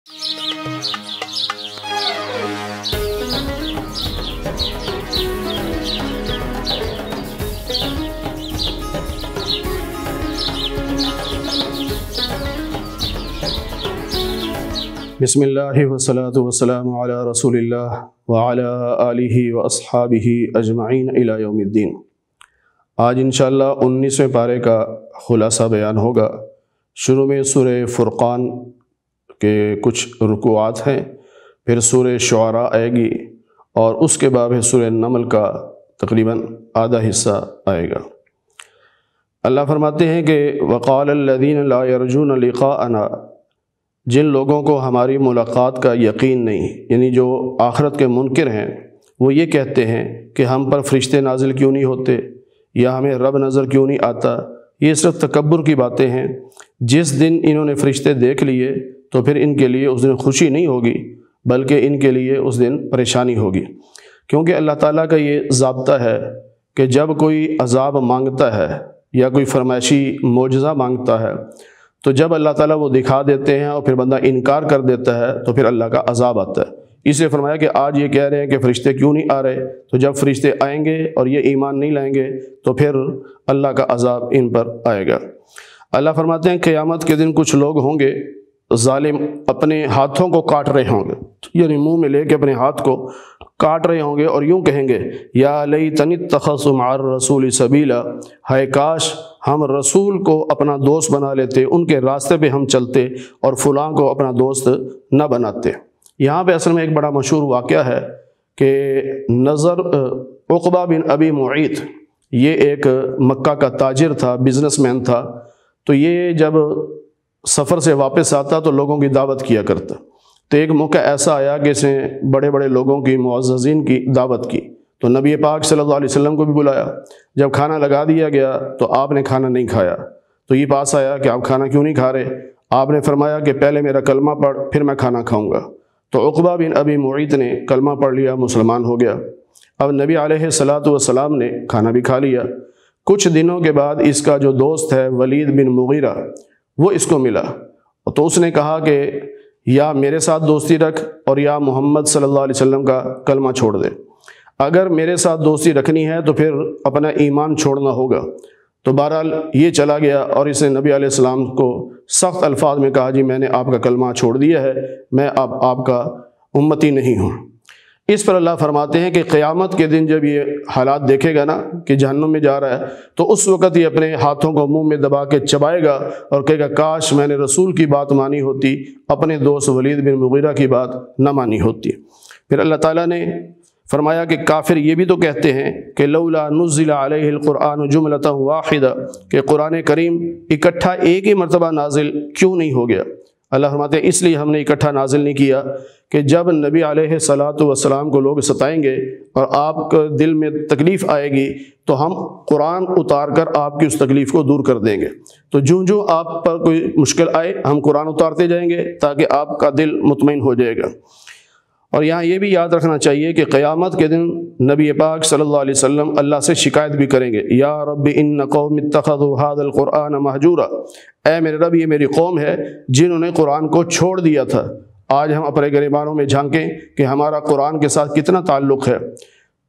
بسم اللہ والصلاۃ والسلام علی رسول اللہ وعلی آلہ واصحابہ اجمعین الی یوم الدین۔ آج انشاءاللہ 19ویں پارے کا خلاصہ بیان ہوگا۔ شروع میں سورہ فرقان کے کچھ رکوعات ہیں، پھر سورہ شعراء آئے گی، اور اس کے بعد ہے سورہ نمل کا تقریباً آدھا حصہ آئے گا۔ اللہ فرماتے ہیں کہ وقال الذین لا یرجون لقاءنا، جن لوگوں کو ہماری ملاقات کا یقین نہیں، یعنی جو آخرت کے منکر ہیں، وہ یہ کہتے ہیں کہ ہم پر فرشتے نازل کیوں نہیں ہوتے، یا ہمیں رب نظر کیوں نہیں آتا۔ یہ صرف تکبر کی باتیں ہیں۔ جس دن انہوں نے فرشتے دیکھ لیے تو پھر ان کے لیے اس دن خوشی نہیں ہوگی، بلکہ ان کے لیے اس دن پریشانی ہوگی، کیونکہ اللہ تعالیٰ کا یہ ضابطہ ہے کہ جب کوئی عذاب مانگتا ہے یا کوئی فرمائشی معجزہ مانگتا ہے، تو جب اللہ تعالیٰ وہ دکھا دیتے ہیں اور پھر بندہ انکار کر دیتا ہے تو پھر اللہ کا عذاب آتا ہے۔ اس لیے فرمایا کہ آج یہ کہہ رہے ہیں کہ فرشتے کیوں نہیں آ رہے، تو جب فرشتے آئیں گے اور یہ ایمان نہیں لائیں گے تو پھر اللہ کا عذاب ان پر آئے گا۔ اللہ فرماتے ہیں قیامت کے دن کچھ لوگ ہوں گے ظالم، اپنے ہاتھوں کو کاٹ رہے ہوں گے، یعنی منہ میں لے کے اپنے ہاتھ کو کاٹ رہے ہوں گے اور یوں کہیں گے یا لیتنی اتخذت مع الرسول سبیلا، ہے کاش ہم رسول کو اپنا دوست بنا لیتے، ان کے راستے پہ ہم چلتے اور فلاں کو اپنا دوست نہ بناتے۔ یہاں پہ اصل میں ایک بڑا مشہور واقعہ ہے کہ عقبہ بن ابی معیط، یہ ایک مکہ کا تاجر تھا، بزنس مین تھا، تو یہ جب سفر سے واپس آتا تو لوگوں کی دعوت کیا کرتا۔ تو ایک موقع ایسا آیا کہ اس نے بڑے بڑے لوگوں کی، معززین کی دعوت کی، تو نبی پاک صلی اللہ علیہ وسلم کو بھی بلایا۔ جب کھانا لگا دیا گیا تو آپ نے کھانا نہیں کھایا، تو یہ پاس آیا کہ آپ کھانا کیوں نہیں کھا رہے؟ آپ نے فرمایا کہ پہلے میرا کلمہ پڑھ پھر میں کھانا کھاؤں گا۔ تو عقبہ بن ابی معیط نے کلمہ پڑھ لیا، مسلمان ہو گیا۔ اب نبی علیہ الصلاۃ والسلام نے کھانا بھی کھا لیا۔ کچھ دنوں کے بعد اس کا جو دوست ہے ولید بن مغیرہ، وہ اس کو ملا، تو اس نے کہا کہ یا میرے ساتھ دوستی رکھ اور یا محمد صلی اللہ علیہ وسلم کا کلمہ چھوڑ دے۔ اگر میرے ساتھ دوستی رکھنی ہے تو پھر اپنا ایمان چھوڑنا ہوگا۔ تو بہرحال یہ چلا گیا اور اس نے نبی علیہ السلام کو سخت الفاظ میں کہا جی میں نے آپ کا کلمہ چھوڑ دیا ہے، میں اب آپ کا امتی نہیں ہوں۔ اس پر اللہ فرماتے ہیں کہ قیامت کے دن جب یہ حالات دیکھے گا نا کہ جہنم میں جا رہا ہے، تو اس وقت یہ اپنے ہاتھوں کو منہ میں دبا کے چبائے گا اور کہے گا کاش میں نے رسول کی بات مانی ہوتی، اپنے دوست ولید بن مغیرہ کی بات نہ مانی ہوتی۔ پھر اللہ تعالیٰ نے فرمایا کہ کافر یہ بھی تو کہتے ہیں کہ لولا نزل علیہ القرآن جملۃ واحدہ، کہ قرآن کریم اکٹھا ایک ہی مرتبہ نازل کیوں نہیں ہو گیا؟ اللہ فرماتے ہیں اس لیے ہم نے اکٹھا نازل نہیں کیا کہ جب نبی علیہ الصلاۃ والسلام کو لوگ ستائیں گے اور آپ کے دل میں تکلیف آئے گی تو ہم قرآن اتار کر آپ کی اس تکلیف کو دور کر دیں گے۔ تو جو آپ پر کوئی مشکل آئے ہم قرآن اتارتے جائیں گے تاکہ آپ کا دل مطمئن ہو جائے گا۔ اور یہاں یہ بھی یاد رکھنا چاہیے کہ قیامت کے دن نبی پاک صلی اللہ علیہ وسلم اللہ سے شکایت بھی کریں گے، یا رب ان قوم اتخذوا هذا القرآن مہجورا، اے میرے رب یہ میری قوم ہے جنہوں نے قرآن کو چھوڑ دیا تھا۔ آج ہم اپنے گریبانوں میں جھانکیں کہ ہمارا قرآن کے ساتھ کتنا تعلق ہے۔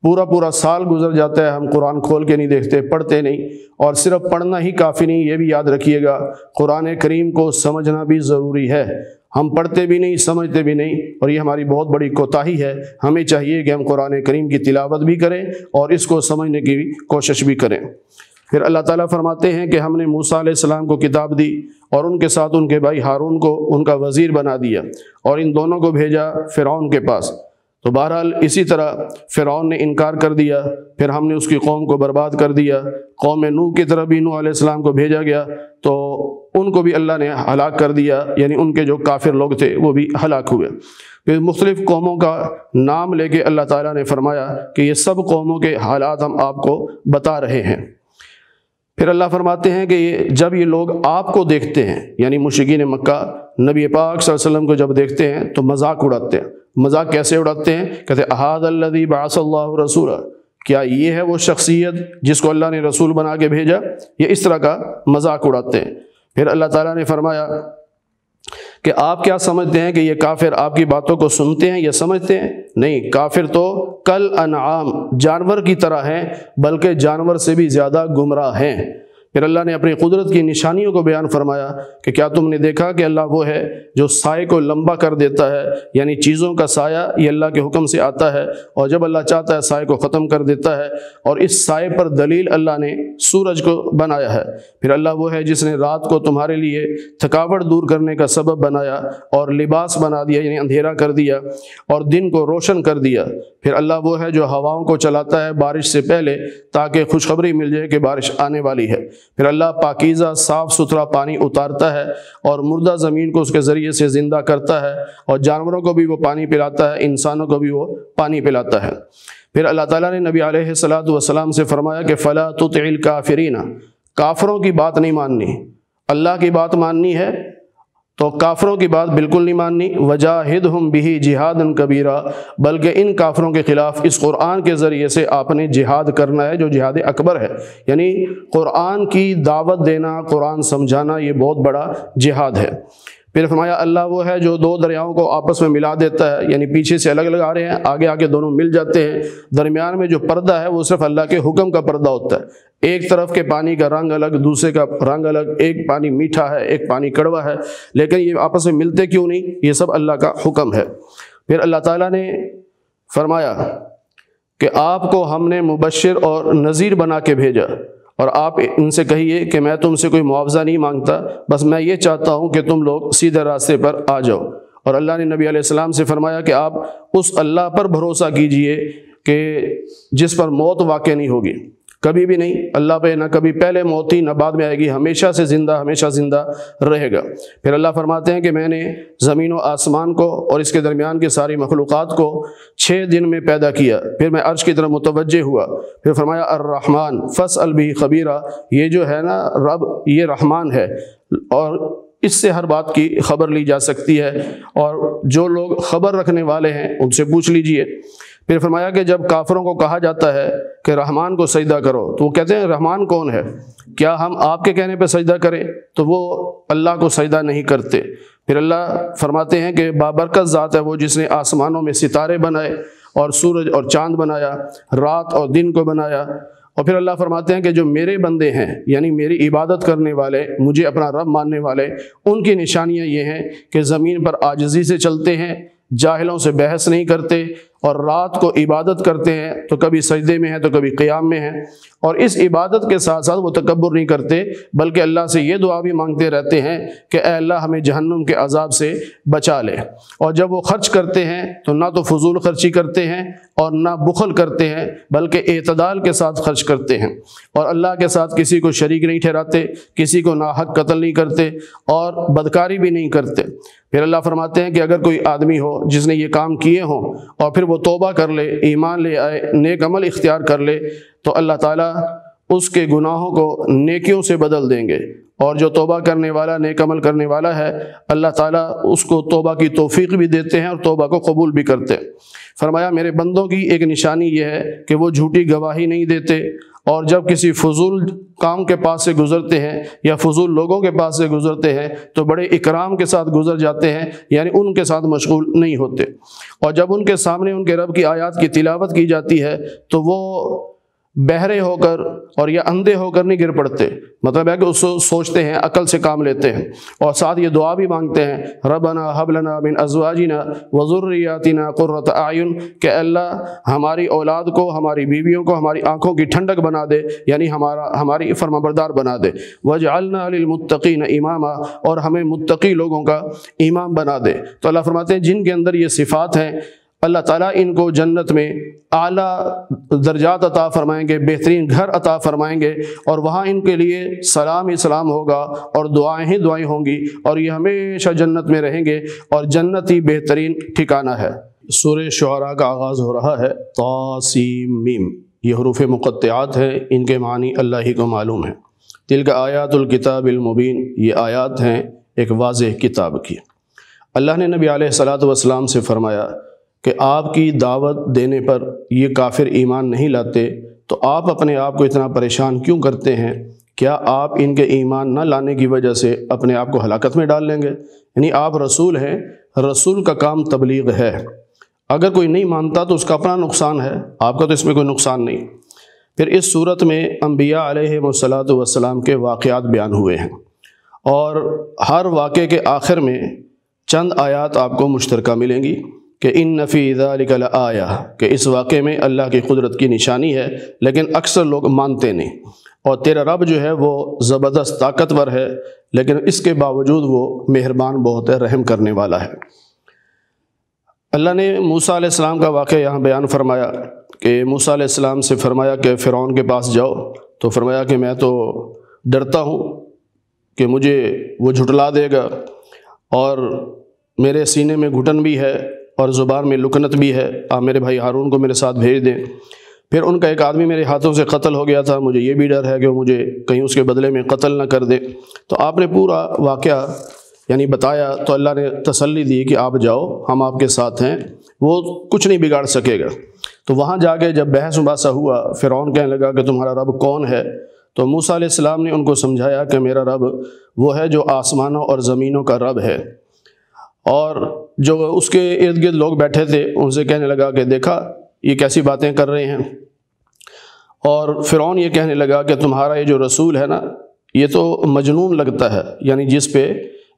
پورا سال گزر جاتا ہے ہم قرآن کھول کے نہیں دیکھتے، پڑھتے نہیں، اور صرف پڑھنا ہی کافی نہیں، یہ بھی یاد رکھیے گا قرآن کریم کو سمجھنا بھی ضروری ہے۔ ہم پڑھتے بھی نہیں، سمجھتے بھی نہیں، اور یہ ہماری بہت بڑی کوتاہی ہے۔ ہمیں چاہیے کہ ہم قرآن کریم کی تلاوت بھی کریں اور اس کو سمجھنے کی کوشش بھی کریں۔ پھر اللہ تعالیٰ فرماتے ہیں کہ ہم نے موسیٰ علیہ السلام کو کتاب دی اور ان کے ساتھ ان کے بھائی ہارون کو ان کا وزیر بنا دیا، اور ان دونوں کو بھیجا فرعون کے پاس۔ تو بہرحال اسی طرح فرعون نے انکار کر دیا، پھر ہم نے اس کی قوم کو برباد کر دیا۔ قوم نوح کی طرف بھی نوح علیہ السلام کو بھیجا گیا تو ان کو بھی اللہ نے ہلاک کر دیا، یعنی ان کے جو کافر لوگ تھے وہ بھی ہلاک ہوئے۔ پھر مختلف قوموں کا نام لے کے اللہ تعالیٰ نے فرمایا کہ یہ سب قوموں کے حالات ہم آپ کو بتا رہے ہیں۔ پھر اللہ فرماتے ہیں کہ جب یہ لوگ آپ کو دیکھتے ہیں، یعنی مشرکین مکہ نبی پاک صلی اللہ علیہ وسلم کو جب دیکھتے ہیں تو مذاق اڑاتے ہیں۔ مذاق کیسے اڑاتے ہیں؟ کہتے ہیں احاد الذی بعث اللہ رسولا، کیا یہ ہے وہ شخصیت جس کو اللہ نے رسول بنا کے بھیجا؟ یہ اس طرح کا مذاق اڑاتے ہیں۔ پھر اللہ تعالیٰ نے فرمایا کہ آپ کیا سمجھتے ہیں کہ یہ کافر آپ کی باتوں کو سنتے ہیں یا سمجھتے ہیں؟ نہیں، کافر تو کل انعام، جانور کی طرح ہیں، بلکہ جانور سے بھی زیادہ گمراہ ہیں۔ پھر اللہ نے اپنی قدرت کی نشانیوں کو بیان فرمایا کہ کیا تم نے دیکھا کہ اللہ وہ ہے جو سائے کو لمبا کر دیتا ہے، یعنی چیزوں کا سایہ یہ اللہ کے حکم سے آتا ہے، اور جب اللہ چاہتا ہے سائے کو ختم کر دیتا ہے، اور اس سائے پر دلیل اللہ نے سورج کو بنایا ہے۔ پھر اللہ وہ ہے جس نے رات کو تمہارے لیے تھکاوٹ دور کرنے کا سبب بنایا اور لباس بنا دیا، یعنی اندھیرا کر دیا، اور دن کو روشن کر دیا۔ پھر اللہ وہ ہے جو ہواؤں کو چلاتا ہے بارش سے پہلے تاکہ خوشخبری مل جائے کہ بارش آنے والی ہے۔ پھر اللہ پاکیزہ صاف ستھرا پانی اتارتا ہے اور مردہ زمین کو اس کے ذریعے سے زندہ کرتا ہے، اور جانوروں کو بھی وہ پانی پلاتا ہے، انسانوں کو بھی وہ پانی پلاتا ہے۔ پھر اللہ تعالیٰ نے نبی علیہ الصلاۃ والسلام سے فرمایا کہ فلا تطع الکافرین، کافروں کی بات نہیں ماننی، اللہ کی بات ماننی ہے تو کافروں کی بات بالکل نہیں ماننی۔ وجاہدہم بہ جہادا کبیرا، بلکہ ان کافروں کے خلاف اس قرآن کے ذریعے سے آپ نے جہاد کرنا ہے جو جہاد اکبر ہے، یعنی قرآن کی دعوت دینا، قرآن سمجھانا، یہ بہت بڑا جہاد ہے۔ پھر فرمایا اللہ وہ ہے جو دو دریاؤں کو آپس میں ملا دیتا ہے، یعنی پیچھے سے الگ الگ آ رہے ہیں، آگے آگے دونوں مل جاتے ہیں، درمیان میں جو پردہ ہے وہ صرف اللہ کے حکم کا پردہ ہوتا ہے۔ ایک طرف کے پانی کا رنگ الگ، دوسرے کا رنگ الگ، ایک پانی میٹھا ہے، ایک پانی کڑوا ہے، لیکن یہ آپس میں ملتے کیوں نہیں؟ یہ سب اللہ کا حکم ہے۔ پھر اللہ تعالیٰ نے فرمایا کہ آپ کو ہم نے مبشر اور نذیر بنا کے بھیجا، اور آپ ان سے کہیے کہ میں تم سے کوئی معاوضہ نہیں مانگتا، بس میں یہ چاہتا ہوں کہ تم لوگ سیدھے راستے پر آ جاؤ۔ اور اللہ نے نبی علیہ السلام سے فرمایا کہ آپ اس اللہ پر بھروسہ کیجئے کہ جس پر موت واقع نہیں ہوگی، کبھی بھی نہیں، اللہ پہ نہ کبھی پہلے موت تھی نہ بعد میں آئے گی، ہمیشہ سے زندہ، ہمیشہ زندہ رہے گا۔ پھر اللہ فرماتے ہیں کہ میں نے زمین و آسمان کو اور اس کے درمیان کی ساری مخلوقات کو 6 دن میں پیدا کیا، پھر میں عرش کی طرف متوجہ ہوا، پھر فرمایا الرحمن فاسأل بہ خبیرا، یہ جو ہے نا رب، یہ رحمان ہے، اور اس سے ہر بات کی خبر لی جا سکتی ہے، اور جو لوگ خبر رکھنے والے ہیں ان سے پوچھ لیجئے۔ پھر فرمایا کہ جب کافروں کو کہا جاتا ہے کہ رحمان کو سجدہ کرو تو وہ کہتے ہیں رحمان کون ہے؟ کیا ہم آپ کے کہنے پہ سجدہ کریں؟ تو وہ اللہ کو سجدہ نہیں کرتے۔ پھر اللہ فرماتے ہیں کہ بابرکت ذات ہے وہ جس نے آسمانوں میں ستارے بنائے اور سورج اور چاند بنایا، رات اور دن کو بنایا۔ اور پھر اللہ فرماتے ہیں کہ جو میرے بندے ہیں، یعنی میری عبادت کرنے والے، مجھے اپنا رب ماننے والے، ان کی نشانیاں یہ ہیں کہ زمین پر عاجزی سے چلتے ہیں، جاہلوں سے بحث نہیں کرتے، اور رات کو عبادت کرتے ہیں تو کبھی سجدے میں ہیں تو کبھی قیام میں ہیں، اور اس عبادت کے ساتھ ساتھ وہ تکبر نہیں کرتے، بلکہ اللہ سے یہ دعا بھی مانگتے رہتے ہیں کہ اے اللہ ہمیں جہنم کے عذاب سے بچا لے۔ اور جب وہ خرچ کرتے ہیں تو نہ تو فضول خرچی کرتے ہیں اور نہ بخل کرتے ہیں، بلکہ اعتدال کے ساتھ خرچ کرتے ہیں، اور اللہ کے ساتھ کسی کو شریک نہیں ٹھہراتے، کسی کو ناحق قتل نہیں کرتے، اور بدکاری بھی نہیں کرتے۔ پھر اللہ فرماتے ہیں کہ اگر کوئی آدمی ہو جس نے یہ کام کیے ہوں اور پھر وہ توبہ کر لے، ایمان لے آئے، نیک عمل اختیار کر لے، تو اللہ تعالیٰ اس کے گناہوں کو نیکیوں سے بدل دیں گے، اور جو توبہ کرنے والا، نیک عمل کرنے والا ہے، اللہ تعالیٰ اس کو توبہ کی توفیق بھی دیتے ہیں اور توبہ کو قبول بھی کرتے ہیں۔ فرمایا میرے بندوں کی ایک نشانی یہ ہے کہ وہ جھوٹی گواہی نہیں دیتے، اور جب کسی فضول کام کے پاس سے گزرتے ہیں یا فضول لوگوں کے پاس سے گزرتے ہیں تو بڑے اکرام کے ساتھ گزر جاتے ہیں، یعنی ان کے ساتھ مشغول نہیں ہوتے، اور جب ان کے سامنے ان کے رب کی آیات کی تلاوت کی جاتی ہے تو وہ بہرے ہو کر اور یا اندھے ہو کر نہیں گر پڑتے، مطلب ہے کہ اس کو سوچتے ہیں، عقل سے کام لیتے ہیں، اور ساتھ یہ دعا بھی مانگتے ہیں ربنا ہب لنا من ازواجنا وذریاتنا قرۃ اعین، کہ اللہ ہماری اولاد کو، ہماری بیویوں کو ہماری آنکھوں کی ٹھنڈک بنا دے، یعنی ہماری فرمانبردار بنا دے، وجعلنا للمتقین اماما، اور ہمیں متقی لوگوں کا امام بنا دے۔ تو اللہ فرماتے ہیں جن کے اندر یہ صفات ہیں، اللہ تعالیٰ ان کو جنت میں اعلیٰ درجات عطا فرمائیں گے، بہترین گھر عطا فرمائیں گے، اور وہاں ان کے لیے سلام ہی سلام ہوگا اور دعائیں ہی دعائیں ہوں گی، اور یہ ہمیشہ جنت میں رہیں گے، اور جنت ہی بہترین ٹھکانہ ہے۔ سورہ شعراء کا آغاز ہو رہا ہے طاسیم میم، یہ حروف مقطعات ہیں، ان کے معنی اللہ ہی کو معلوم ہے۔ تلک آیات الکتاب المبین، یہ آیات ہیں ایک واضح کتاب کی۔ اللہ نے نبی علیہ الصلاۃ والسلام سے فرمایا کہ آپ کی دعوت دینے پر یہ کافر ایمان نہیں لاتے، تو آپ اپنے آپ کو اتنا پریشان کیوں کرتے ہیں؟ کیا آپ ان کے ایمان نہ لانے کی وجہ سے اپنے آپ کو ہلاکت میں ڈال لیں گے؟ یعنی آپ رسول ہیں، رسول کا کام تبلیغ ہے، اگر کوئی نہیں مانتا تو اس کا اپنا نقصان ہے، آپ کا تو اس میں کوئی نقصان نہیں۔ پھر اس صورت میں انبیاء علیہم السلام کے واقعات بیان ہوئے ہیں، اور ہر واقعے کے آخر میں چند آیات آپ کو مشترکہ ملیں گی کہ ان فی ذلک لآیہ، کہ اس واقعے میں اللہ کی قدرت کی نشانی ہے، لیکن اکثر لوگ مانتے نہیں۔ اور تیرا رب جو ہے وہ زبردست طاقتور ہے، لیکن اس کے باوجود وہ مہربان بہت ہے، رحم کرنے والا ہے۔ اللہ نے موسیٰ علیہ السلام کا واقعہ یہاں بیان فرمایا کہ موسیٰ علیہ السلام سے فرمایا کہ فرعون کے پاس جاؤ، تو فرمایا کہ میں تو ڈرتا ہوں کہ مجھے وہ جھٹلا دے گا، اور میرے سینے میں گھٹن بھی ہے اور زبان میں لکنت بھی ہے، آپ میرے بھائی ہارون کو میرے ساتھ بھیج دیں۔ پھر ان کا ایک آدمی میرے ہاتھوں سے قتل ہو گیا تھا، مجھے یہ بھی ڈر ہے کہ وہ مجھے کہیں اس کے بدلے میں قتل نہ کر دے۔ تو آپ نے پورا واقعہ یعنی بتایا، تو اللہ نے تسلی دی کہ آپ جاؤ، ہم آپ کے ساتھ ہیں، وہ کچھ نہیں بگاڑ سکے گا۔ تو وہاں جا کے جب بحث مباحثہ ہوا، فرعون کہنے لگا کہ تمہارا رب کون ہے؟ تو موسیٰ علیہ السلام نے ان کو سمجھایا کہ میرا رب وہ ہے جو آسمانوں اور زمینوں کا رب ہے۔ اور جو اس کے ارد گرد لوگ بیٹھے تھے ان سے کہنے لگا کہ دیکھا یہ کیسی باتیں کر رہے ہیں، اور فرعون یہ کہنے لگا کہ تمہارا یہ جو رسول ہے نا، یہ تو مجنون لگتا ہے، یعنی جس پہ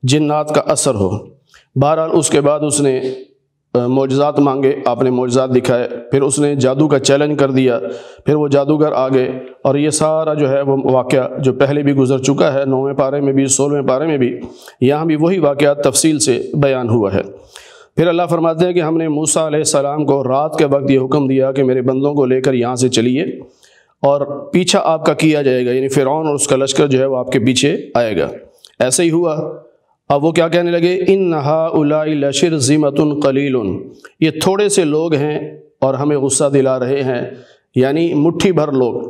جنات کا اثر ہو۔ بہرحال اس کے بعد اس نے معجزات مانگے، آپ نے معجزات دکھائے، پھر اس نے جادو کا چیلنج کر دیا، پھر وہ جادوگر آ گئے، اور یہ سارا جو ہے وہ واقعہ جو پہلے بھی گزر چکا ہے، 9ویں پارے میں بھی 16ویں پارے میں بھی، یہاں بھی وہی واقعات تفصیل سے بیان ہوا ہے۔ پھر اللہ فرماتے ہیں کہ ہم نے موسیٰ علیہ السلام کو رات کے وقت یہ حکم دیا کہ میرے بندوں کو لے کر یہاں سے چلیے، اور پیچھا آپ کا کیا جائے گا، یعنی فرعون اور اس کا لشکر جو ہے وہ آپ کے پیچھے آئے گا۔ ایسے ہی ہوا۔ اب وہ کیا کہنے لگے، ان ہؤلاء لشرذمۃ قلیل، یہ تھوڑے سے لوگ ہیں اور ہمیں غصہ دلا رہے ہیں، یعنی مٹھی بھر لوگ،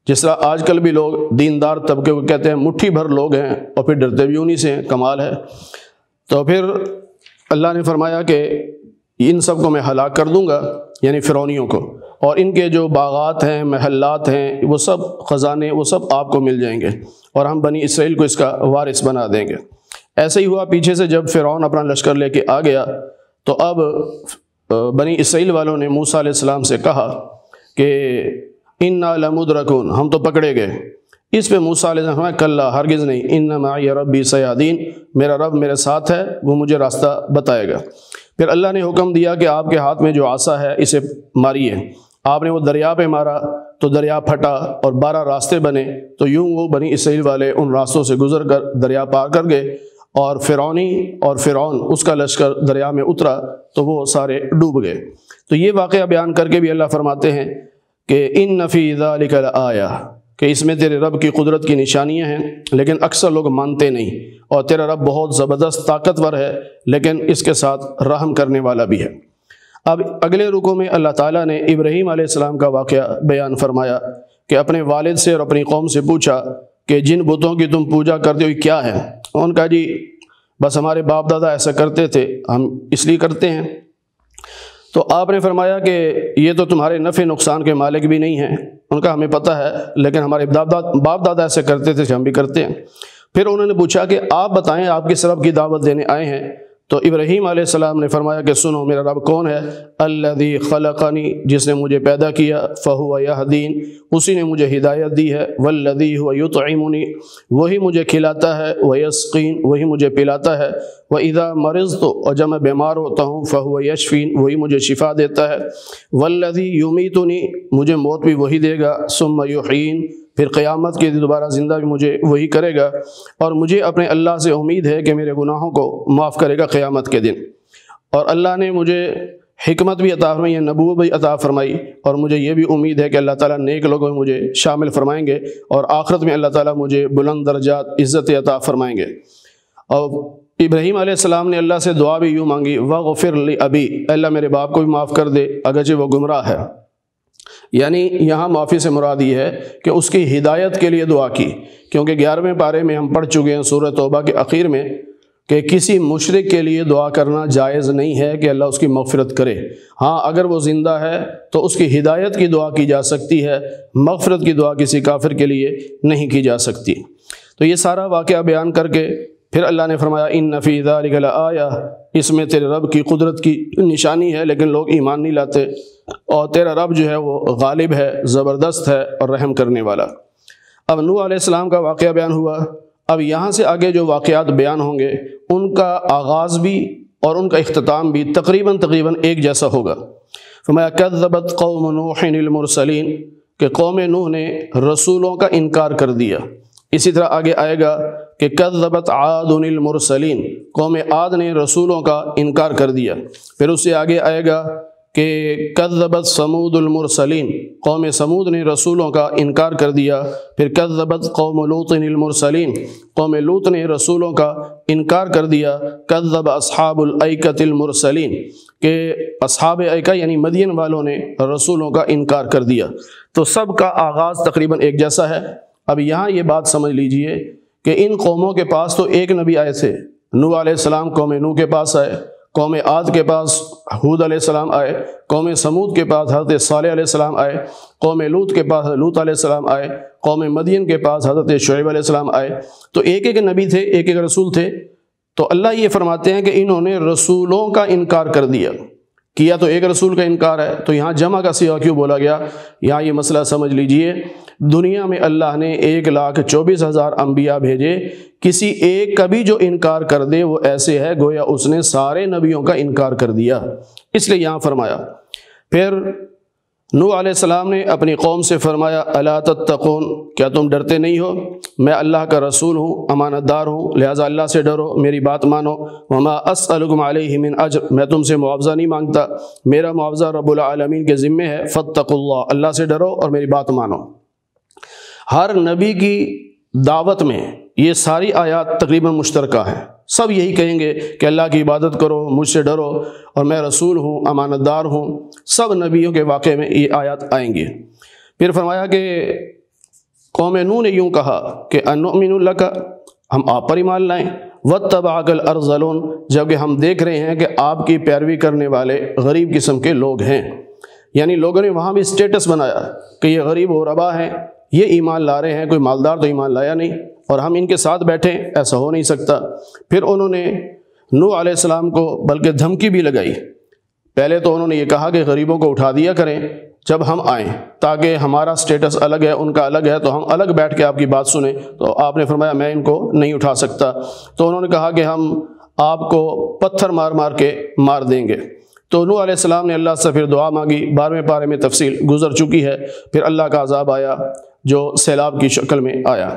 جس طرح آج کل بھی لوگ دیندار طبقے کو کہتے ہیں مٹھی بھر لوگ ہیں، اور پھر ڈرتے بھی انہی سے ہیں، کمال ہے۔ تو پھر اللہ نے فرمایا کہ ان سب کو میں ہلاک کر دوں گا، یعنی فرعونیوں کو، اور ان کے جو باغات ہیں، محلات ہیں، وہ سب خزانے، وہ سب آپ کو مل جائیں گے، اور ہم بنی اسرائیل کو اس کا وارث بنا دیں گے۔ ایسے ہی ہوا، پیچھے سے جب فرعون اپنا لشکر لے کے آ گیا، تو اب بنی اسرائیل والوں نے موسیٰ علیہ السلام سے کہا کہ انا لمدرکون، ہم تو پکڑے گئے۔ اس پہ موسیٰ علیہ السلام کلا، ہرگز نہیں، ان معی ربی سیہدین، میرا رب میرے ساتھ ہے، وہ مجھے راستہ بتائے گا۔ پھر اللہ نے حکم دیا کہ آپ کے ہاتھ میں جو عصا ہے اسے ماریے۔ آپ نے وہ دریا پہ مارا تو دریا پھٹا اور 12 راستے بنے، تو یوں وہ بنی اسرائیل والے ان راستوں سے گزر کر دریا پار کر گئے، اور فرعون اس کا لشکر دریا میں اترا تو وہ سارے ڈوب گئے۔ تو یہ واقعہ بیان کر کے بھی اللہ فرماتے ہیں کہ ان فی ذلک لآیہ، کہ اس میں تیرے رب کی قدرت کی نشانیاں ہیں، لیکن اکثر لوگ مانتے نہیں، اور تیرا رب بہت زبردست طاقتور ہے، لیکن اس کے ساتھ رحم کرنے والا بھی ہے۔ اب اگلے رکوع میں اللہ تعالیٰ نے ابراہیم علیہ السلام کا واقعہ بیان فرمایا کہ اپنے والد سے اور اپنی قوم سے پوچھا کہ جن بتوں کی تم پوجا کرتے ہو کیا ہے؟ ان کا جی بس ہمارے باپ دادا ایسا کرتے تھے، ہم اس لیے کرتے ہیں۔ تو آپ نے فرمایا کہ یہ تو تمہارے نفع نقصان کے مالک بھی نہیں ہیں، ان کا ہمیں پتہ ہے، لیکن ہمارے باپ دادا ایسے کرتے تھے، ہم بھی کرتے ہیں۔ پھر انہوں نے پوچھا کہ آپ بتائیں، آپ کس رب کی دعوت دینے آئے ہیں؟ تو ابراہیم علیہ السلام نے فرمایا کہ سنو، میرا رب کون ہے؟ الذی خلقنی، جس نے مجھے پیدا کیا، فہو یہدین، اسی نے مجھے ہدایت دی ہے، والذی هو یطعمنی، وہی مجھے کھلاتا ہے، ویسقین، وہی مجھے پلاتا ہے، واذا مرضت، اور جب میں بیمار ہوتا ہوں، فہو یشفین، وہی مجھے شفا دیتا ہے، والذی یمیتنی، مجھے موت بھی وہی دے گا، ثم یحیین، پھر قیامت کے دن دوبارہ زندہ بھی مجھے وہی کرے گا، اور مجھے اپنے اللہ سے امید ہے کہ میرے گناہوں کو معاف کرے گا قیامت کے دن۔ اور اللہ نے مجھے حکمت بھی عطا فرمائی ہے، نبوت بھی عطا فرمائی، اور مجھے یہ بھی امید ہے کہ اللہ تعالیٰ نیک لوگوں میں مجھے شامل فرمائیں گے، اور آخرت میں اللہ تعالیٰ مجھے بلند درجات عزت عطا فرمائیں گے۔ اور ابراہیم علیہ السلام نے اللہ سے دعا بھی یوں مانگی، وَغْفِرْ لِأَبِي، اللہ میرے باپ کو بھی معاف کر دے اگرچہ وہ گمراہ ہے۔ یعنی یہاں معافی سے مراد یہ ہے کہ اس کی ہدایت کے لیے دعا کی، کیونکہ 11ویں پارے میں ہم پڑھ چکے ہیں سورہ توبہ کے اخیر میں کہ کسی مشرک کے لیے دعا کرنا جائز نہیں ہے کہ اللہ اس کی مغفرت کرے۔ ہاں اگر وہ زندہ ہے تو اس کی ہدایت کی دعا کی جا سکتی ہے، مغفرت کی دعا کسی کافر کے لیے نہیں کی جا سکتی۔ تو یہ سارا واقعہ بیان کر کے پھر اللہ نے فرمایا ان فی ذلک لآیہ، اس میں تیرے رب کی قدرت کی نشانی ہے، لیکن لوگ ایمان نہیں لاتے، اور تیرا رب جو ہے وہ غالب ہے، زبردست ہے اور رحم کرنے والا۔ اب نوح علیہ السلام کا واقعہ بیان ہوا، اب یہاں سے آگے جو واقعات بیان ہوں گے ان کا آغاز بھی اور ان کا اختتام بھی تقریباً ایک جیسا ہوگا۔ فرمایا کذبت قوم نوح المرسلین، کہ قوم نوح نے رسولوں کا انکار کر دیا۔ اسی طرح آگے آئے گا کہ کذبت عاد المرسلین، قوم عاد نے رسولوں کا انکار کر دیا۔ پھر اس سے آگے آئے گا کہ کذبت ثمود المرسلین، قوم ثمود نے رسولوں کا انکار کر دیا۔ پھر کذبت قوم لوط المرسلین، قوم لوط نے رسولوں کا انکار کر دیا۔ کذب اصحاب الایکۃ المرسلین، کہ اصحاب ایکہ یعنی مدین والوں نے رسولوں کا انکار کر دیا۔ تو سب کا آغاز تقریباً ایک جیسا ہے۔ اب یہاں یہ بات سمجھ لیجئے کہ ان قوموں کے پاس تو ایک نبی آئے تھے، نوح علیہ السلام قوم نوح کے پاس آئے، قوم عاد کے پاس ہود علیہ السلام آئے، قوم سمود کے پاس حضرت صالح علیہ السلام آئے، قوم لوط کے پاس لوط علیہ السلام آئے، قوم مدین کے پاس حضرت شعیب علیہ السلام آئے۔ تو ایک ایک نبی تھے، ایک ایک رسول تھے۔ تو اللہ یہ فرماتے ہیں کہ انہوں نے رسولوں کا انکار کر دیا، کیا تو ایک رسول کا انکار ہے، تو یہاں جمع کا صیغہ کیوں بولا گیا؟ یہاں یہ مسئلہ سمجھ لیجئے، دنیا میں اللہ نے 1,24,000 انبیاء بھیجے، کسی ایک کا بھی جو انکار کر دے وہ ایسے ہے گویا اس نے سارے نبیوں کا انکار کر دیا، اس لیے یہاں فرمایا۔ پھر نوح علیہ السلام نے اپنی قوم سے فرمایا الا تتقون، کیا تم ڈرتے نہیں ہو؟ میں اللہ کا رسول ہوں، امانت دار ہوں، لہٰذا اللہ سے ڈرو، میری بات مانو۔ وما اسألکم علیہ من اجر، میں تم سے معاوضہ نہیں مانگتا، میرا معاوضہ رب العالمین کے ذمے ہے۔ فاتقوا اللہ، اللہ سے ڈرو اور میری بات مانو۔ ہر نبی کی دعوت میں یہ ساری آیات تقریباً مشترکہ ہیں، سب یہی کہیں گے کہ اللہ کی عبادت کرو، مجھ سے ڈرو اور میں رسول ہوں، امانت دار ہوں۔ سب نبیوں کے واقعے میں یہ آیات آئیں گے۔ پھر فرمایا کہ قوم نوح نے یوں کہا کہ انؤمن لک، ہم آپ پر ایمان لائیں، واتبعک الارذلون، جبکہ ہم دیکھ رہے ہیں کہ آپ کی پیروی کرنے والے غریب قسم کے لوگ ہیں۔ یعنی لوگوں نے وہاں بھی اسٹیٹس بنایا کہ یہ غریب غربا ہیں، یہ ایمان لا رہے ہیں، کوئی مالدار تو ایمان لایا نہیں، اور ہم ان کے ساتھ بیٹھیں، ایسا ہو نہیں سکتا۔ پھر انہوں نے نوح علیہ السلام کو بلکہ دھمکی بھی لگائی۔ پہلے تو انہوں نے یہ کہا کہ غریبوں کو اٹھا دیا کریں جب ہم آئیں، تاکہ ہمارا سٹیٹس الگ ہے، ان کا الگ ہے، تو ہم الگ بیٹھ کے آپ کی بات سنیں۔ تو آپ نے فرمایا میں ان کو نہیں اٹھا سکتا۔ تو انہوں نے کہا کہ ہم آپ کو پتھر مار مار کے مار دیں گے۔ تو نوح علیہ السلام نے اللہ سے پھر دعا مانگی، 12ویں پارے میں تفصیل گزر چکی ہے۔ پھر اللہ کا عذاب آیا جو سیلاب کی شکل میں آیا۔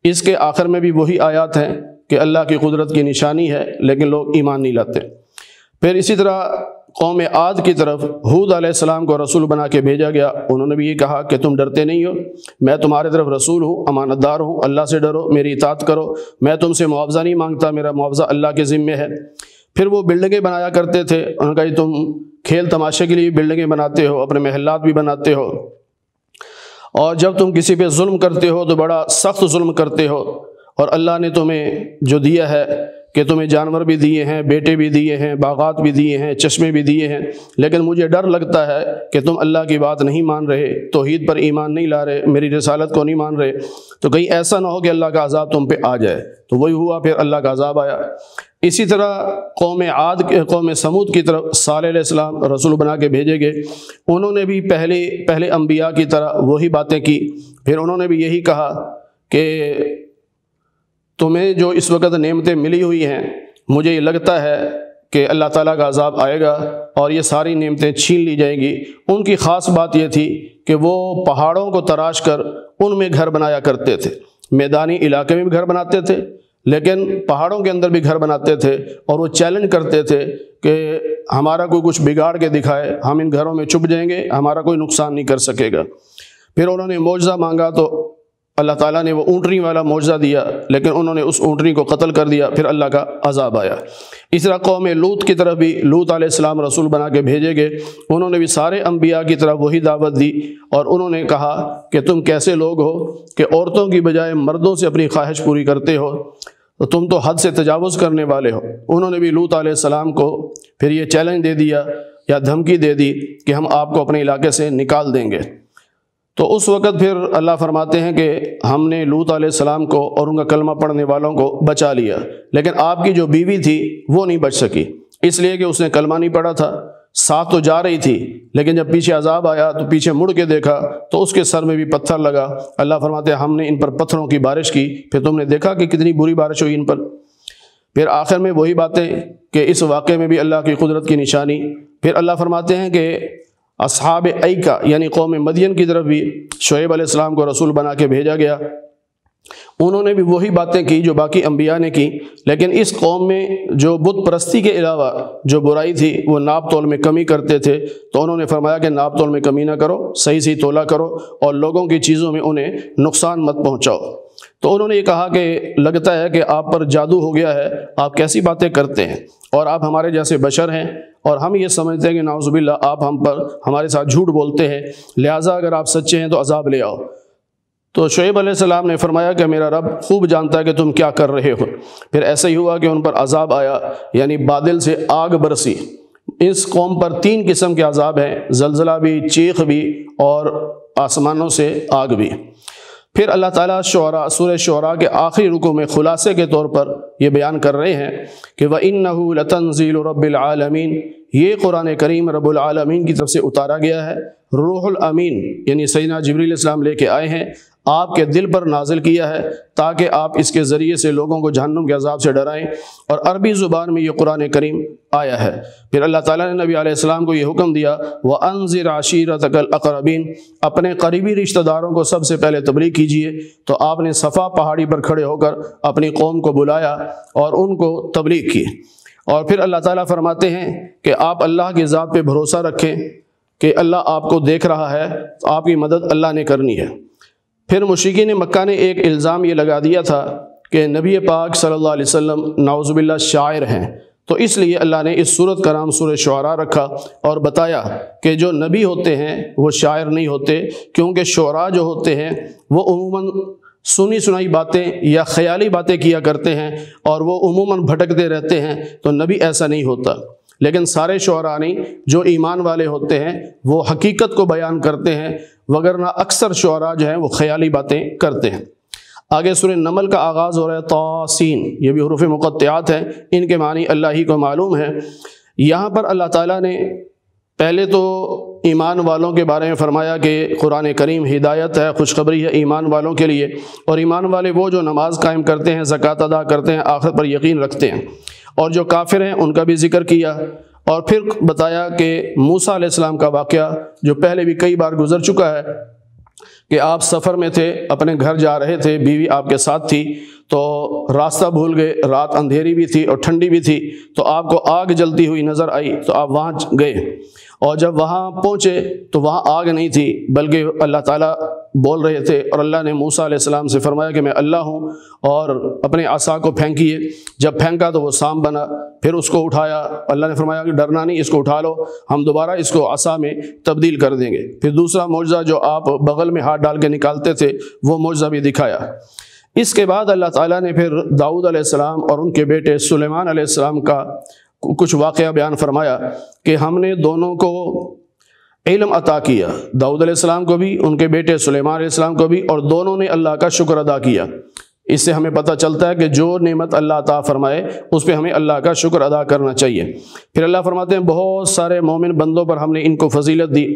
اس کے آخر میں بھی وہی آیات ہیں کہ اللہ کی قدرت کی نشانی ہے، لیکن لوگ ایمان نہیں لاتے۔ پھر اسی طرح قوم عاد کی طرف ہود علیہ السلام کو رسول بنا کے بھیجا گیا۔ انہوں نے بھی یہ کہا کہ تم ڈرتے نہیں ہو، میں تمہارے طرف رسول ہوں، امانت دار ہوں، اللہ سے ڈرو، میری اطاعت کرو، میں تم سے معاوضہ نہیں مانگتا، میرا معاوضہ اللہ کے ذمے ہے۔ پھر وہ بلڈنگیں بنایا کرتے تھے، انہوں نے کہا تم کھیل تماشے کے لیے بلڈنگیں بناتے ہو، اپنے محلات بھی بناتے ہو، اور جب تم کسی پہ ظلم کرتے ہو تو بڑا سخت ظلم کرتے ہو، اور اللہ نے تمہیں جو دیا ہے کہ تمہیں جانور بھی دیے ہیں، بیٹے بھی دیے ہیں، باغات بھی دیے ہیں، چشمے بھی دیے ہیں، لیکن مجھے ڈر لگتا ہے کہ تم اللہ کی بات نہیں مان رہے، توحید پر ایمان نہیں لا رہے، میری رسالت کو نہیں مان رہے، تو کہیں ایسا نہ ہو کہ اللہ کا عذاب تم پہ آ جائے۔ تو وہی ہوا، پھر اللہ کا عذاب آیا۔ اسی طرح قوم سمود کی طرف صالح علیہ السلام رسول بنا کے بھیجے گئے۔ انہوں نے بھی پہلے انبیاء کی طرح وہی باتیں کی۔ پھر انہوں نے بھی یہی کہا کہ تمہیں جو اس وقت نعمتیں ملی ہوئی ہیں، مجھے یہ لگتا ہے کہ اللہ تعالیٰ کا عذاب آئے گا اور یہ ساری نعمتیں چھین لی جائیں گی۔ ان کی خاص بات یہ تھی کہ وہ پہاڑوں کو تراش کر ان میں گھر بنایا کرتے تھے، میدانی علاقے میں بھی گھر بناتے تھے، لیکن پہاڑوں کے اندر بھی گھر بناتے تھے، اور وہ چیلنج کرتے تھے کہ ہمارا کوئی کچھ بگاڑ کے دکھائے، ہم ان گھروں میں چھپ جائیں گے، ہمارا کوئی نقصان نہیں کر سکے گا۔ پھر انہوں نے معجزہ مانگا تو اللہ تعالیٰ نے وہ اونٹنی والا معجزہ دیا، لیکن انہوں نے اس اونٹنی کو قتل کر دیا، پھر اللہ کا عذاب آیا۔ اس طرح قوم لوط کی طرف بھی لوط علیہ السلام رسول بنا کے بھیجے گئے۔ انہوں نے بھی سارے انبیاء کی طرف وہی دعوت دی، اور انہوں نے کہا کہ تم کیسے لوگ ہو کہ عورتوں کی بجائے مردوں سے اپنی خواہش پوری کرتے ہو، تو تم تو حد سے تجاوز کرنے والے ہو۔ انہوں نے بھی لوط علیہ السلام کو پھر یہ چیلنج دے دیا یا دھمکی دے دی کہ ہم آپ کو اپنے علاقے سے نکال دیں گے۔ تو اس وقت پھر اللہ فرماتے ہیں کہ ہم نے لوط علیہ السلام کو اور ان کا کلمہ پڑھنے والوں کو بچا لیا، لیکن آپ کی جو بیوی تھی وہ نہیں بچ سکی، اس لیے کہ اس نے کلمہ نہیں پڑھا تھا، ساتھ تو جا رہی تھی لیکن جب پیچھے عذاب آیا تو پیچھے مڑ کے دیکھا تو اس کے سر میں بھی پتھر لگا۔ اللہ فرماتے ہیں ہم نے ان پر پتھروں کی بارش کی، پھر تم نے دیکھا کہ کتنی بری بارش ہوئی ان پر۔ پھر آخر میں وہی باتیں کہ اس واقعے میں بھی اللہ کی قدرت کی نشانی۔ پھر اللہ فرماتے ہیں کہ اصحاب ایکا یعنی قوم مدین کی طرف بھی شعیب علیہ السلام کو رسول بنا کے بھیجا گیا، انہوں نے بھی وہی باتیں کی جو باقی انبیاء نے کی، لیکن اس قوم میں جو بت پرستی کے علاوہ جو برائی تھی وہ ناپ تول میں کمی کرتے تھے، تو انہوں نے فرمایا کہ ناپ تول میں کمی نہ کرو، صحیح صحیح تولا کرو اور لوگوں کی چیزوں میں انہیں نقصان مت پہنچاؤ۔ تو انہوں نے یہ کہا کہ لگتا ہے کہ آپ پر جادو ہو گیا ہے، آپ کیسی باتیں کرتے ہیں اور آپ ہمارے جیسے بشر ہیں اور ہم یہ سمجھتے ہیں کہ نعوذ باللہ آپ ہمارے ساتھ جھوٹ بولتے ہیں، لہٰذا اگر آپ سچے ہیں تو عذاب لے آؤ۔ تو شعیب علیہ السلام نے فرمایا کہ میرا رب خوب جانتا ہے کہ تم کیا کر رہے ہو۔ پھر ایسا ہی ہوا کہ ان پر عذاب آیا، یعنی بادل سے آگ برسی۔ اس قوم پر 3 قسم کے عذاب ہیں، زلزلہ بھی، چیخ بھی اور آسمانوں سے آگ بھی۔ پھر اللہ تعالیٰ سورہ شعراء کے آخری رکوع میں خلاصے کے طور پر یہ بیان کر رہے ہیں کہ وَإِنَّهُ لَتَنزِيلُ رَبِّ الْعَالَمِينَ، یہ قرآن کریم رب العالمین کی طرف سے اتارا گیا ہے۔ روح الامین یعنی سیدنا جبریل علیہ السلام لے کے آئے ہیں، آپ کے دل پر نازل کیا ہے تاکہ آپ اس کے ذریعے سے لوگوں کو جہنم کے عذاب سے ڈرائیں، اور عربی زبان میں یہ قرآن کریم آیا ہے۔ پھر اللہ تعالیٰ نے نبی علیہ السلام کو یہ حکم دیا وَأَنذِرْ عَشِيرَتَكَ الْأَقْرَبِينَ، اپنے قریبی رشتہ داروں کو سب سے پہلے تبلیغ کیجیے۔ تو آپ نے صفا پہاڑی پر کھڑے ہو کر اپنی قوم کو بلایا اور ان کو تبلیغ کی۔ اور پھر اللہ تعالیٰ فرماتے ہیں کہ آپ اللہ کی ذات پہ بھروسہ رکھیں کہ اللہ آپ کو دیکھ رہا ہے، تو آپ کی مدد اللہ نے کرنی ہے۔ پھر مشرکین مکہ نے ایک الزام یہ لگا دیا تھا کہ نبی پاک صلی اللہ علیہ وسلم نعوذ باللہ شاعر ہیں، تو اس لیے اللہ نے اس سورت کا نام سورہ شعراء رکھا اور بتایا کہ جو نبی ہوتے ہیں وہ شاعر نہیں ہوتے، کیونکہ شعراء جو ہوتے ہیں وہ عموماً سنی سنائی باتیں یا خیالی باتیں کیا کرتے ہیں اور وہ عموماً بھٹکتے رہتے ہیں، تو نبی ایسا نہیں ہوتا۔ لیکن سارے شعراء نہیں، جو ایمان والے ہوتے ہیں وہ حقیقت کو بیان کرتے ہیں، وگرنہ اکثر شعراء جو ہیں وہ خیالی باتیں کرتے ہیں۔ آگے سورہ نمل کا آغاز ہو رہا ہے طاسین، یہ بھی حروف مقطعات ہیں، ان کے معنی اللہ ہی کو معلوم ہے۔ یہاں پر اللہ تعالیٰ نے پہلے تو ایمان والوں کے بارے میں فرمایا کہ قرآن کریم ہدایت ہے، خوشخبری ہے ایمان والوں کے لیے، اور ایمان والے وہ جو نماز قائم کرتے ہیں، زکوٰۃ ادا کرتے ہیں، آخرت پر یقین رکھتے ہیں، اور جو کافر ہیں ان کا بھی ذکر کیا۔ اور پھر بتایا کہ موسیٰ علیہ السلام کا واقعہ جو پہلے بھی کئی بار گزر چکا ہے کہ آپ سفر میں تھے، اپنے گھر جا رہے تھے، بیوی آپ کے ساتھ تھی، تو راستہ بھول گئے، رات اندھیری بھی تھی اور ٹھنڈی بھی تھی، تو آپ کو آگ جلتی ہوئی نظر آئی، تو آپ وہاں گئے، اور جب وہاں پہنچے تو وہاں آگ نہیں تھی بلکہ اللہ تعالیٰ بول رہے تھے، اور اللہ نے موسیٰ علیہ السلام سے فرمایا کہ میں اللہ ہوں، اور اپنے عصا کو پھینکیے۔ جب پھینکا تو وہ سانپ بنا، پھر اس کو اٹھایا، اللہ نے فرمایا کہ ڈرنا نہیں، اس کو اٹھا لو، ہم دوبارہ اس کو عصا میں تبدیل کر دیں گے۔ پھر دوسرا معجزہ جو آپ بغل میں ہاتھ ڈال کے نکالتے تھے وہ معجزہ بھی دکھایا۔ اس کے بعد اللہ تعالیٰ نے پھر داؤد علیہ السلام اور ان کے بیٹے سلیمان علیہ السلام کا کچھ واقعہ بیان فرمایا کہ ہم نے دونوں کو علم عطا کیا، داؤد علیہ السلام کو بھی، ان کے بیٹے سلیمان علیہ السلام کو بھی، اور دونوں نے اللہ کا شکر ادا کیا۔ اس سے ہمیں پتہ چلتا ہے کہ جو نعمت اللہ عطا فرمائے اس پہ ہمیں اللہ کا شکر ادا کرنا چاہیے۔ پھر اللہ فرماتے ہیں بہت سارے مومن بندوں پر ہم نے ان کو فضیلت دی،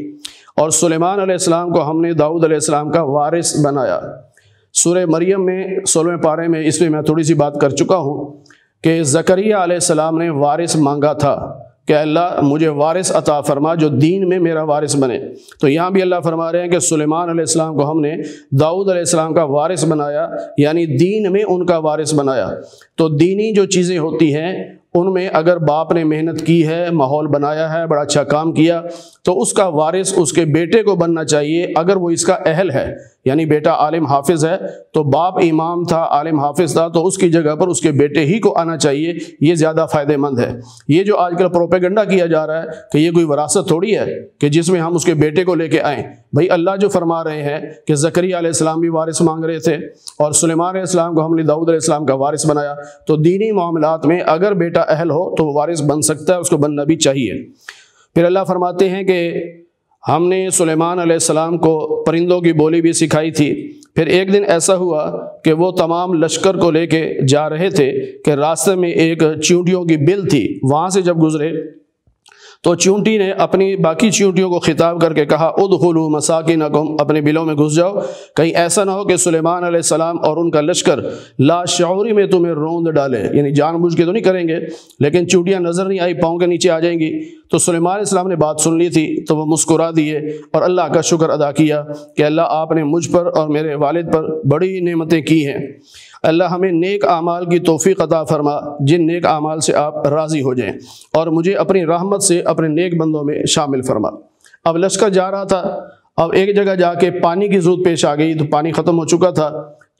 اور سلیمان علیہ السلام کو ہم نے داؤد علیہ السلام کا وارث بنایا۔ سورہ مریم میں 16ویں پارے میں اس میں تھوڑی سی بات کر چکا ہوں کہ زکریا علیہ السلام نے وارث مانگا تھا کہ اللہ مجھے وارث عطا فرما جو دین میں میرا وارث بنے، تو یہاں بھی اللہ فرما رہے ہیں کہ سلیمان علیہ السلام کو ہم نے داؤد علیہ السلام کا وارث بنایا، یعنی دین میں ان کا وارث بنایا۔ تو دینی جو چیزیں ہوتی ہیں ان میں اگر باپ نے محنت کی ہے، ماحول بنایا ہے، بڑا اچھا کام کیا، تو اس کا وارث اس کے بیٹے کو بننا چاہیے اگر وہ اس کا اہل ہے، یعنی بیٹا عالم حافظ ہے تو باپ امام تھا، عالم حافظ تھا، تو اس کی جگہ پر اس کے بیٹے ہی کو آنا چاہیے، یہ زیادہ فائدہ مند ہے۔ یہ جو آج کل پروپیگنڈا کیا جا رہا ہے کہ یہ کوئی وراثت تھوڑی ہے کہ جس میں ہم اس کے بیٹے کو لے کے آئیں، بھائی اللہ جو فرما رہے ہیں کہ زکریا علیہ السلام بھی وارث مانگ رہے تھے اور سلیمان علیہ السلام کو ہم نے داؤد علیہ السلام کا وارث بنایا، تو دینی معاملات میں اگر بیٹا اہل ہو تو وہ وارث بن سکتا ہے، اس کو بننا بھی چاہیے۔ پھر اللہ فرماتے ہیں کہ ہم نے سلیمان علیہ السلام کو پرندوں کی بولی بھی سکھائی تھی۔ پھر ایک دن ایسا ہوا کہ وہ تمام لشکر کو لے کے جا رہے تھے کہ راستے میں ایک چیونٹیوں کی بل تھی، وہاں سے جب گزرے تو چیونٹی نے اپنی باقی چیونٹیوں کو خطاب کر کے کہا ادخلوا مساکنکم، اپنے بلوں میں گھس جاؤ، کہیں ایسا نہ ہو کہ سلیمان علیہ السلام اور ان کا لشکر لاشعوری میں تمہیں روند ڈالے، یعنی جان بوجھ کے تو نہیں کریں گے، لیکن چیونٹیاں نظر نہیں آئی، پاؤں کے نیچے آ جائیں گی۔ تو سلیمان علیہ السلام نے بات سن لی تھی تو وہ مسکرا دیے اور اللہ کا شکر ادا کیا کہ اللہ آپ نے مجھ پر اور میرے والد پر بڑی نعمتیں کی ہیں، اللہ ہمیں نیک اعمال کی توفیق عطا فرما، جن نیک اعمال سے آپ راضی ہو جائیں، اور مجھے اپنی رحمت سے اپنے نیک بندوں میں شامل فرما۔ اب لشکر جا رہا تھا، اب ایک جگہ جا کے پانی کی ضرورت پیش آ گئی تو پانی ختم ہو چکا تھا،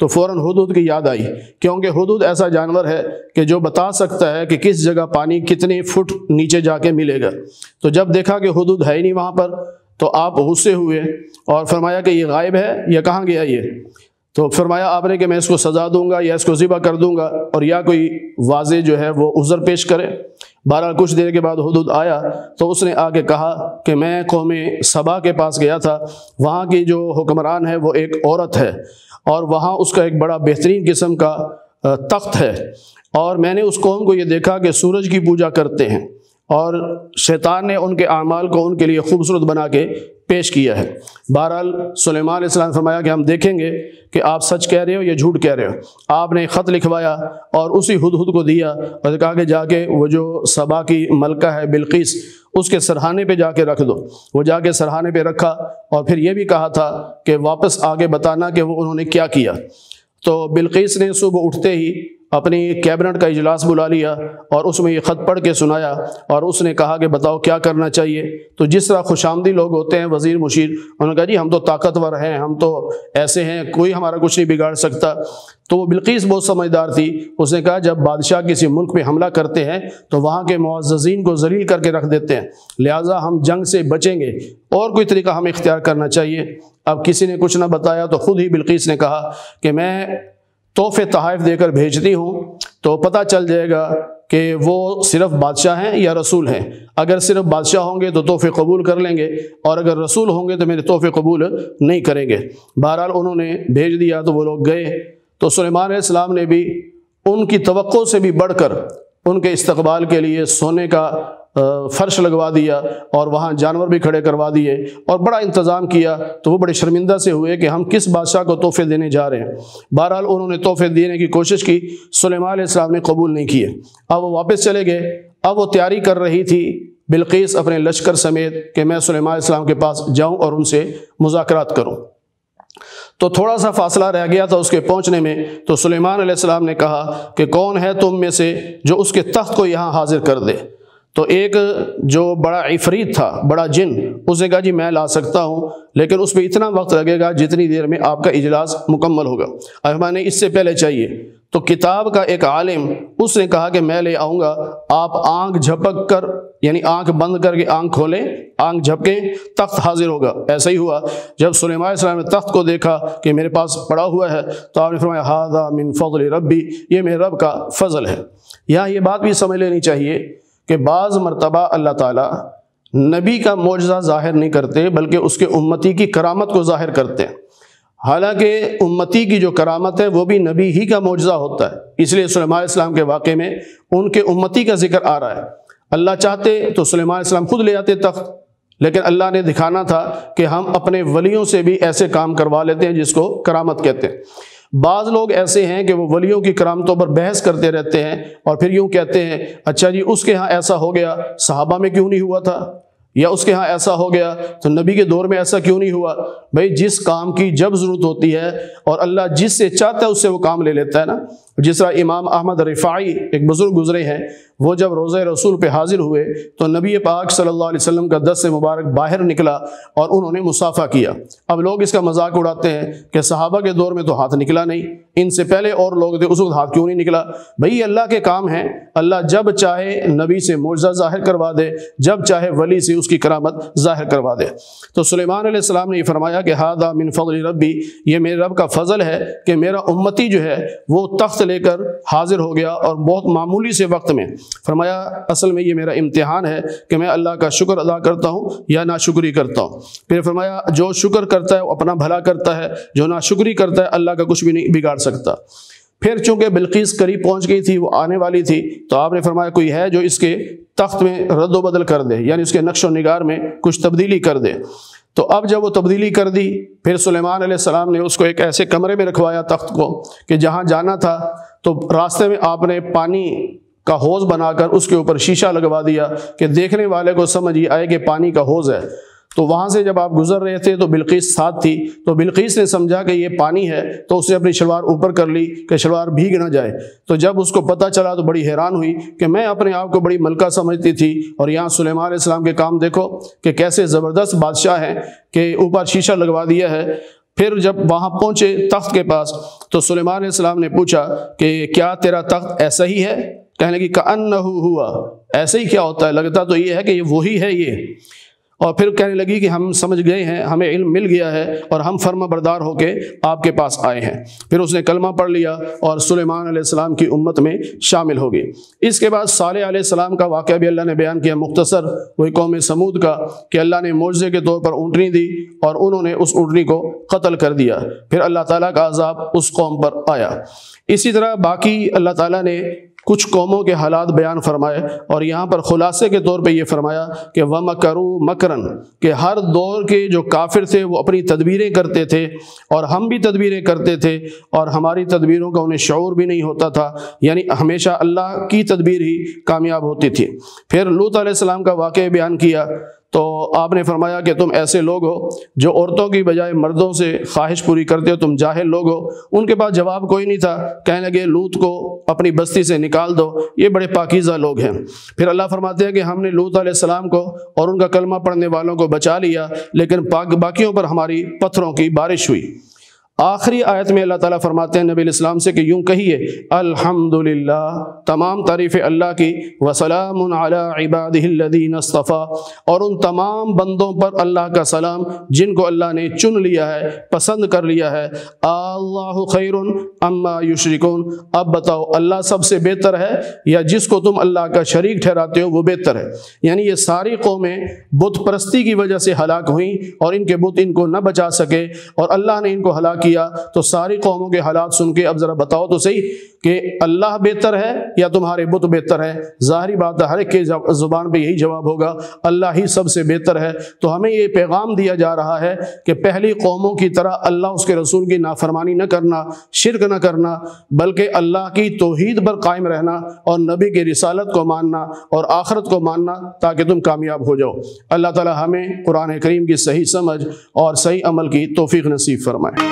تو فوراً ہدہد کی یاد آئی، کیونکہ ہدہد ایسا جانور ہے کہ جو بتا سکتا ہے کہ کس جگہ پانی کتنے فٹ نیچے جا کے ملے گا۔ تو جب دیکھا کہ ہدہد ہے ہی نہیں وہاں پر تو آپ غصے ہوئے اور فرمایا کہ یہ غائب ہے یا کہاں گیا یہ؟ تو فرمایا آپ نے کہ میں اس کو سزا دوں گا یا اس کو ذبح کر دوں گا، اور یا کوئی واضح جو ہے وہ عذر پیش کرے۔ بہرحال کچھ دیر کے بعد ہدہد آیا تو اس نے آ کے کہا کہ میں قوم سبا کے پاس گیا تھا، وہاں کی جو حکمران ہے وہ ایک عورت ہے، اور وہاں اس کا ایک بڑا بہترین قسم کا تخت ہے، اور میں نے اس قوم کو یہ دیکھا کہ سورج کی پوجا کرتے ہیں، اور شیطان نے ان کے اعمال کو ان کے لیے خوبصورت بنا کے پیش کیا ہے۔ بہرحال سلیمان علیہ السلام نے فرمایا کہ ہم دیکھیں گے کہ آپ سچ کہہ رہے ہو یا جھوٹ کہہ رہے ہو۔ آپ نے خط لکھوایا اور اسی ہدہد کو دیا اور کہا کہ جا کے وہ جو سبا کی ملکہ ہے بلقیس، اس کے سرحانے پہ جا کے رکھ دو۔ وہ جا کے سرحانے پہ رکھا، اور پھر یہ بھی کہا تھا کہ واپس آگے بتانا کہ وہ انہوں نے کیا کیا۔ تو بلقیس نے صبح اٹھتے ہی اپنی کیبنٹ کا اجلاس بلا لیا اور اس میں یہ خط پڑھ کے سنایا، اور اس نے کہا کہ بتاؤ کیا کرنا چاہیے۔ تو جس طرح خوش آمدی لوگ ہوتے ہیں وزیر مشیر، انہوں نے کہا جی ہم تو طاقتور ہیں، ہم تو ایسے ہیں، کوئی ہمارا کچھ نہیں بگاڑ سکتا۔ تو وہ بلقیس بہت سمجھدار تھی، اس نے کہا جب بادشاہ کسی ملک پہ حملہ کرتے ہیں تو وہاں کے معززین کو ذلیل کر کے رکھ دیتے ہیں، لہٰذا ہم جنگ سے بچیں گے، اور کوئی طریقہ ہمیں اختیار کرنا چاہیے۔ اب کسی نے کچھ نہ بتایا تو خود ہی بلقیس نے کہا کہ میں تحفے تحائف دے کر بھیجتی ہوں تو پتہ چل جائے گا کہ وہ صرف بادشاہ ہیں یا رسول ہیں۔ اگر صرف بادشاہ ہوں گے تو تحفے قبول کر لیں گے، اور اگر رسول ہوں گے تو میرے تحفے قبول نہیں کریں گے۔ بہرحال انہوں نے بھیج دیا تو وہ لوگ گئے، تو سلیمان علیہ السلام نے بھی ان کی توقع سے بھی بڑھ کر ان کے استقبال کے لیے سونے کا فرش لگوا دیا، اور وہاں جانور بھی کھڑے کروا دیے، اور بڑا انتظام کیا۔ تو وہ بڑے شرمندہ سے ہوئے کہ ہم کس بادشاہ کو تحفے دینے جا رہے ہیں۔ بہرحال انہوں نے تحفے دینے کی کوشش کی، سلیمان علیہ السلام نے قبول نہیں کیے۔ اب وہ واپس چلے گئے۔ اب وہ تیاری کر رہی تھی بلقیس اپنے لشکر سمیت کہ میں سلیمان علیہ السلام کے پاس جاؤں اور ان سے مذاکرات کروں۔ تو تھوڑا سا فاصلہ رہ گیا تھا اس کے پہنچنے میں، تو سلیمان علیہ السلام نے کہا کہ کون ہے تم میں سے جو اس کے تخت کو یہاں حاضر کر دے؟ تو ایک جو بڑا عفریت تھا، بڑا جن، اس نے کہا جی میں لا سکتا ہوں، لیکن اس پہ اتنا وقت لگے گا جتنی دیر میں آپ کا اجلاس مکمل ہوگا، اب ہمیں اس سے پہلے چاہیے۔ تو کتاب کا ایک عالم، اس نے کہا کہ میں لے آؤں گا، آپ آنکھ جھپک کر، یعنی آنکھ بند کر کے آنکھ کھولیں، آنکھ جھپکیں، تخت حاضر ہوگا۔ ایسا ہی ہوا، جب سلیمان علیہ السلام نے تخت کو دیکھا کہ میرے پاس پڑا ہوا ہے تو آپ نے فرمایا ھذا من فضل ربی، یہ میرے رب کا فضل ہے۔ یہاں یہ بات بھی سمجھ لینی چاہیے کہ بعض مرتبہ اللہ تعالیٰ نبی کا معجزہ ظاہر نہیں کرتے بلکہ اس کے امتی کی کرامت کو ظاہر کرتے ہیں۔ حالانکہ امتی کی جو کرامت ہے وہ بھی نبی ہی کا معجزہ ہوتا ہے، اس لیے سلیمان علیہ السلام کے واقعے میں ان کے امتی کا ذکر آ رہا ہے۔ اللہ چاہتے تو سلیمان علیہ السلام خود لے آتے تخت، لیکن اللہ نے دکھانا تھا کہ ہم اپنے ولیوں سے بھی ایسے کام کروا لیتے ہیں جس کو کرامت کہتے ہیں۔ بعض لوگ ایسے ہیں کہ وہ ولیوں کی کرامتوں پر بحث کرتے رہتے ہیں اور پھر یوں کہتے ہیں اچھا جی اس کے ہاں ایسا ہو گیا، صحابہ میں کیوں نہیں ہوا تھا، یا اس کے ہاں ایسا ہو گیا تو نبی کے دور میں ایسا کیوں نہیں ہوا۔ بھائی جس کام کی جب ضرورت ہوتی ہے اور اللہ جس سے چاہتا ہے اس سے وہ کام لے لیتا ہے نا۔ جس طرح امام احمد رفاعی ایک بزرگ گزرے ہیں، وہ جب روضہ رسول پہ حاضر ہوئے تو نبی پاک صلی اللہ علیہ وسلم کا دست مبارک باہر نکلا اور انہوں نے مصافحہ کیا۔ اب لوگ اس کا مذاق اڑاتے ہیں کہ صحابہ کے دور میں تو ہاتھ نکلا نہیں، ان سے پہلے اور لوگ تھے اس وقت ہاتھ کیوں نہیں نکلا۔ بھئی اللہ کے کام ہیں، اللہ جب چاہے نبی سے معجزہ ظاہر کروا دے، جب چاہے ولی سے اس کی کرامت ظاہر کروا دے۔ تو سلیمان علیہ السلام نے یہ فرمایا کہ ھذا من فضل ربی، یہ میرے رب کا فضل ہے کہ میرا امتی جو ہے وہ تخت لے کر حاضر ہو گیا، اور بہت معمولی سے وقت میں فرمایا اصل میں یہ میرا امتحان ہے کہ میں اللہ کا شکر ادا کرتا ہوں یا ناشکری کرتا ہوں۔ پھر فرمایا جو شکر کرتا ہے وہ اپنا بھلا کرتا ہے، جو ناشکری کرتا ہے اللہ کا کچھ بھی نہیں بگاڑ سکتا۔ پھر چونکہ بلقیس قریب پہنچ گئی تھی، وہ آنے والی تھی، تو آپ نے فرمایا کوئی ہے جو اس کے تخت میں رد و بدل کر دے، یعنی اس کے نقش و نگار میں کچھ تبدیلی کر دے۔ تو اب جب وہ تبدیلی کر دی، پھر سلیمان علیہ السلام نے اس کو ایک ایسے کمرے میں رکھوایا تخت کو کہ جہاں جانا تھا تو راستے میں آپ نے پانی کا حوض بنا کر اس کے اوپر شیشہ لگوا دیا کہ دیکھنے والے کو سمجھ ہی آئے کہ پانی کا حوض ہے۔ تو وہاں سے جب آپ گزر رہے تھے تو بلقیس ساتھ تھی، تو بلقیس نے سمجھا کہ یہ پانی ہے، تو اس نے اپنی شلوار اوپر کر لی کہ شلوار بھیگ نہ جائے۔ تو جب اس کو پتہ چلا تو بڑی حیران ہوئی کہ میں اپنے آپ کو بڑی ملکہ سمجھتی تھی، اور یہاں سلیمان علیہ السلام کے کام دیکھو کہ کیسے زبردست بادشاہ ہیں کہ اوپر شیشہ لگوا دیا ہے۔ پھر جب وہاں پہنچے تخت کے پاس تو سلیمان علیہ السلام نے پوچھا کہ کیا تیرا تخت ایسا ہی ہے؟ کہنے لگی کأنہ ہوا، ایسے ہی کیا ہوتا ہے، لگتا تو یہ ہے کہ یہ وہی ہے یہ۔ اور پھر کہنے لگی کہ ہم سمجھ گئے ہیں، ہمیں علم مل گیا ہے اور ہم فرما بردار ہو کے آپ کے پاس آئے ہیں۔ پھر اس نے کلمہ پڑھ لیا اور سلیمان علیہ السلام کی امت میں شامل ہو گئی۔ اس کے بعد صالح علیہ السلام کا واقعہ بھی اللہ نے بیان کیا مختصر، وہی قوم سمود کا، کہ اللہ نے معجزے کے طور پر اونٹنی دی اور انہوں نے اس اونٹنی کو قتل کر دیا، پھر اللہ تعالیٰ کا عذاب اس قوم پر آیا۔ اسی طرح باقی اللہ تعالیٰ نے کچھ قوموں کے حالات بیان فرمائے، اور یہاں پر خلاصے کے طور پہ یہ فرمایا کہ وَمَكَرُوا مَكْرًا، کہ ہر دور کے جو کافر تھے وہ اپنی تدبیریں کرتے تھے، اور ہم بھی تدبیریں کرتے تھے، اور ہماری تدبیروں کا انہیں شعور بھی نہیں ہوتا تھا، یعنی ہمیشہ اللہ کی تدبیر ہی کامیاب ہوتی تھی۔ پھر لوط علیہ السلام کا واقعہ بیان کیا تو آپ نے فرمایا کہ تم ایسے لوگ ہو جو عورتوں کی بجائے مردوں سے خواہش پوری کرتے ہو، تم جاہل لوگ ہو۔ ان کے پاس جواب کوئی نہیں تھا، کہنے لگے لوط کو اپنی بستی سے نکال دو، یہ بڑے پاکیزہ لوگ ہیں۔ پھر اللہ فرماتے ہیں کہ ہم نے لوط علیہ السلام کو اور ان کا کلمہ پڑھنے والوں کو بچا لیا، لیکن باقیوں پر ہماری پتھروں کی بارش ہوئی۔ آخری آیت میں اللہ تعالیٰ فرماتے ہیں نبی علیہ السلام سے کہ یوں کہیے الحمدللہ، تمام تعریف اللہ کی، وسلام علی عبادہ الذین اصطفیٰ، اور ان تمام بندوں پر اللہ کا سلام جن کو اللہ نے چن لیا ہے، پسند کر لیا ہے۔ اللہ خیر اما یشرکون، اب بتاؤ اللہ سب سے بہتر ہے یا جس کو تم اللہ کا شریک ٹھہراتے ہو وہ بہتر ہے؟ یعنی یہ ساری قومیں بت پرستی کی وجہ سے ہلاک ہوئیں اور ان کے بت ان کو نہ بچا سکے اور اللہ نے ان کو ہلاک کیا۔ تو ساری قوموں کے حالات سن کے اب ذرا بتاؤ تو صحیح کہ اللہ بہتر ہے یا تمہارے بت بہتر ہے؟ ظاہری بات ہے ہر ایک کے زبان پہ یہی جواب ہوگا، اللہ ہی سب سے بہتر ہے۔ تو ہمیں یہ پیغام دیا جا رہا ہے کہ پہلی قوموں کی طرح اللہ اس کے رسول کی نافرمانی نہ کرنا، شرک نہ کرنا، بلکہ اللہ کی توحید پر قائم رہنا اور نبی کی رسالت کو ماننا اور آخرت کو ماننا تاکہ تم کامیاب ہو جاؤ۔ اللہ تعالی ہمیں قرآن کریم کی صحیح سمجھ اور صحیح عمل کی توفیق نصیب فرمائے۔